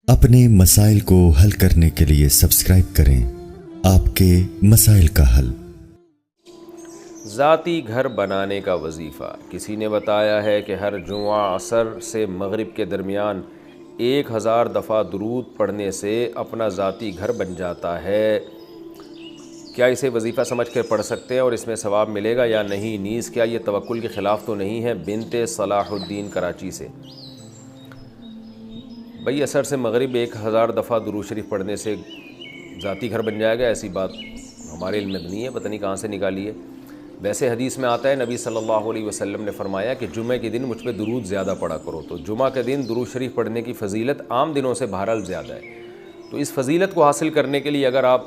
اپنے مسائل کو حل کرنے کے لیے سبسکرائب کریں آپ کے مسائل کا حل۔ ذاتی گھر بنانے کا وظیفہ۔ کسی نے بتایا ہے کہ ہر جمعہ عصر سے مغرب کے درمیان 1000 دفعہ درود پڑھنے سے اپنا ذاتی گھر بن جاتا ہے۔ کیا اسے وظیفہ سمجھ کر پڑھ سکتے ہیں اور اس میں ثواب ملے گا یا نہیں؟ نیز کیا یہ توکل کے خلاف تو نہیں ہے؟ بنت صلاح الدین کراچی سے۔ بھئی عصر سے مغرب 1000 دفعہ درود شریف پڑھنے سے ذاتی گھر بن جائے گا، ایسی بات ہمارے علم میں نہیں ہے، پتہ نہیں کہاں سے نکالی ہے۔ ویسے حدیث میں آتا ہے نبی صلی اللہ علیہ وسلم نے فرمایا کہ جمعہ کے دن مجھ پہ درود زیادہ پڑھا کرو، تو جمعہ کے دن درود شریف پڑھنے کی فضیلت عام دنوں سے بہرحال زیادہ ہے۔ تو اس فضیلت کو حاصل کرنے کے لیے اگر آپ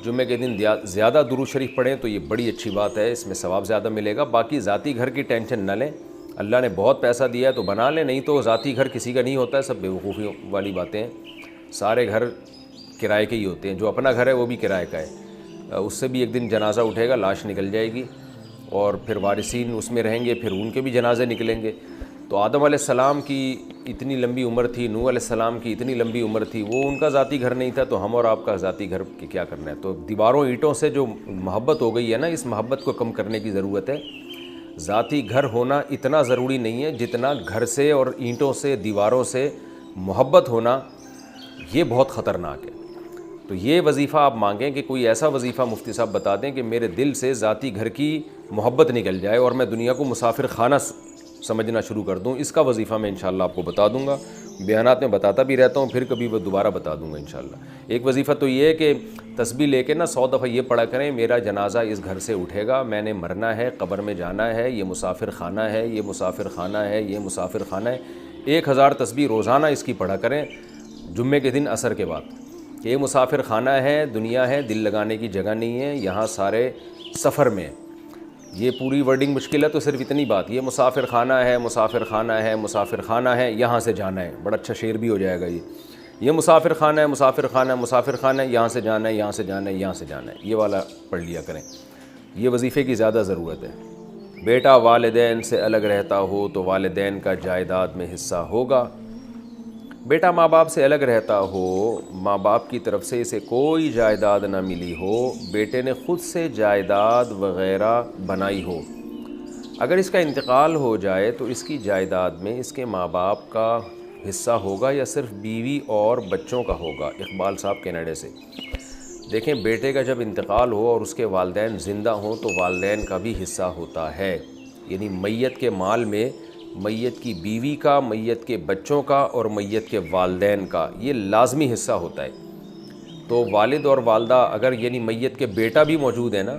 جمعہ کے دن زیادہ درود شریف پڑھیں تو یہ بڑی اچھی بات ہے، اس میں ثواب زیادہ ملے گا۔ باقی ذاتی گھر کی ٹینشن نہ لیں، اللہ نے بہت پیسہ دیا ہے تو بنا لیں، نہیں تو ذاتی گھر کسی کا نہیں ہوتا ہے، سب بیوقوفی والی باتیں ہیں۔ سارے گھر کرائے کے ہی ہوتے ہیں، جو اپنا گھر ہے وہ بھی کرائے کا ہے، اس سے بھی ایک دن جنازہ اٹھے گا، لاش نکل جائے گی اور پھر وارثین اس میں رہیں گے، پھر ان کے بھی جنازے نکلیں گے۔ تو آدم علیہ السلام کی اتنی لمبی عمر تھی، نوح علیہ السلام کی اتنی لمبی عمر تھی، وہ ان کا ذاتی گھر نہیں تھا، تو ہم اور آپ کا ذاتی گھر کیا کرنا ہے؟ تو دیواروں اینٹوں سے جو محبت ہو گئی ہے نا، اس محبت کو کم کرنے کی ضرورت ہے۔ ذاتی گھر ہونا اتنا ضروری نہیں ہے جتنا گھر سے اور اینٹوں سے دیواروں سے محبت ہونا یہ بہت خطرناک ہے۔ تو یہ وظیفہ آپ مانگیں کہ کوئی ایسا وظیفہ مفتی صاحب بتا دیں کہ میرے دل سے ذاتی گھر کی محبت نکل جائے اور میں دنیا کو مسافر خانہ سمجھنا شروع کر دوں۔ اس کا وظیفہ میں انشاءاللہ آپ کو بتا دوں گا، بیانات میں بتاتا بھی رہتا ہوں، پھر کبھی وہ دوبارہ بتا دوں گا انشاءاللہ۔ ایک وظیفہ تو یہ ہے کہ تسبیح لے کے 100 دفعہ یہ پڑھا کریں، میرا جنازہ اس گھر سے اٹھے گا، میں نے مرنا ہے، قبر میں جانا ہے، یہ مسافر خانہ ہے، یہ مسافر خانہ ہے، یہ مسافر خانہ ہے۔ 1000 تسبیح روزانہ اس کی پڑھا کریں جمعے کے دن عصر کے بعد، کہ یہ مسافر خانہ ہے، دنیا ہے، دل لگانے کی جگہ نہیں ہے، یہاں سارے سفر میں۔ یہ پوری ورڈنگ مشکل ہے تو صرف اتنی بات، یہ مسافر خانہ ہے، مسافر خانہ ہے، مسافر خانہ ہے، یہاں سے جانا ہے، بڑا اچھا شعر بھی ہو جائے گا یہ مسافر خانہ ہے، مسافر خانہ ہے، مسافر خانہ ہے، یہاں سے جانا ہے، یہاں سے جانا ہے، یہاں سے جانا ہے، یہ والا پڑھ لیا کریں، یہ وظیفے کی زیادہ ضرورت ہے۔ بیٹا والدین سے الگ رہتا ہو تو والدین کا جائیداد میں حصہ ہوگا۔ بیٹا ماں باپ سے الگ رہتا ہو، ماں باپ کی طرف سے اسے کوئی جائیداد نہ ملی ہو، بیٹے نے خود سے جائیداد وغیرہ بنائی ہو، اگر اس کا انتقال ہو جائے تو اس کی جائیداد میں اس کے ماں باپ کا حصہ ہوگا یا صرف بیوی اور بچوں کا ہوگا؟ اقبال صاحب کینیڈا سے۔ دیکھیں، بیٹے کا جب انتقال ہو اور اس کے والدین زندہ ہوں تو والدین کا بھی حصہ ہوتا ہے، یعنی میت کے مال میں میت کی بیوی کا، میت کے بچوں کا اور میت کے والدین کا یہ لازمی حصہ ہوتا ہے۔ تو والد اور والدہ اگر یعنی میت کے بیٹا بھی موجود ہے نا،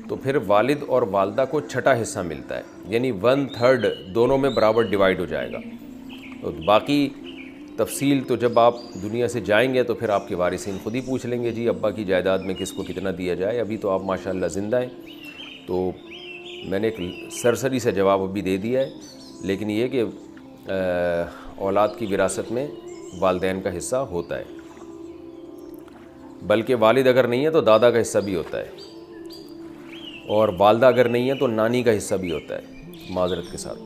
تو پھر والد اور والدہ کو چھٹا حصہ ملتا ہے، یعنی 1/3 دونوں میں برابر ڈیوائیڈ ہو جائے گا۔ تو باقی تفصیل تو جب آپ دنیا سے جائیں گے تو پھر آپ کے وارثین خود ہی پوچھ لیں گے، جی ابا کی جائیداد میں کس کو کتنا دیا جائے۔ ابھی تو آپ ماشاءاللہ زندہ ہیں، تو میں نے ایک سرسری سے جواب ابھی دے دیا ہے، لیکن یہ کہ اولاد کی وراثت میں والدین کا حصہ ہوتا ہے، بلکہ والد اگر نہیں ہے تو دادا کا حصہ بھی ہوتا ہے، اور والدہ اگر نہیں ہے تو نانی کا حصہ بھی ہوتا ہے، معذرت کے ساتھ۔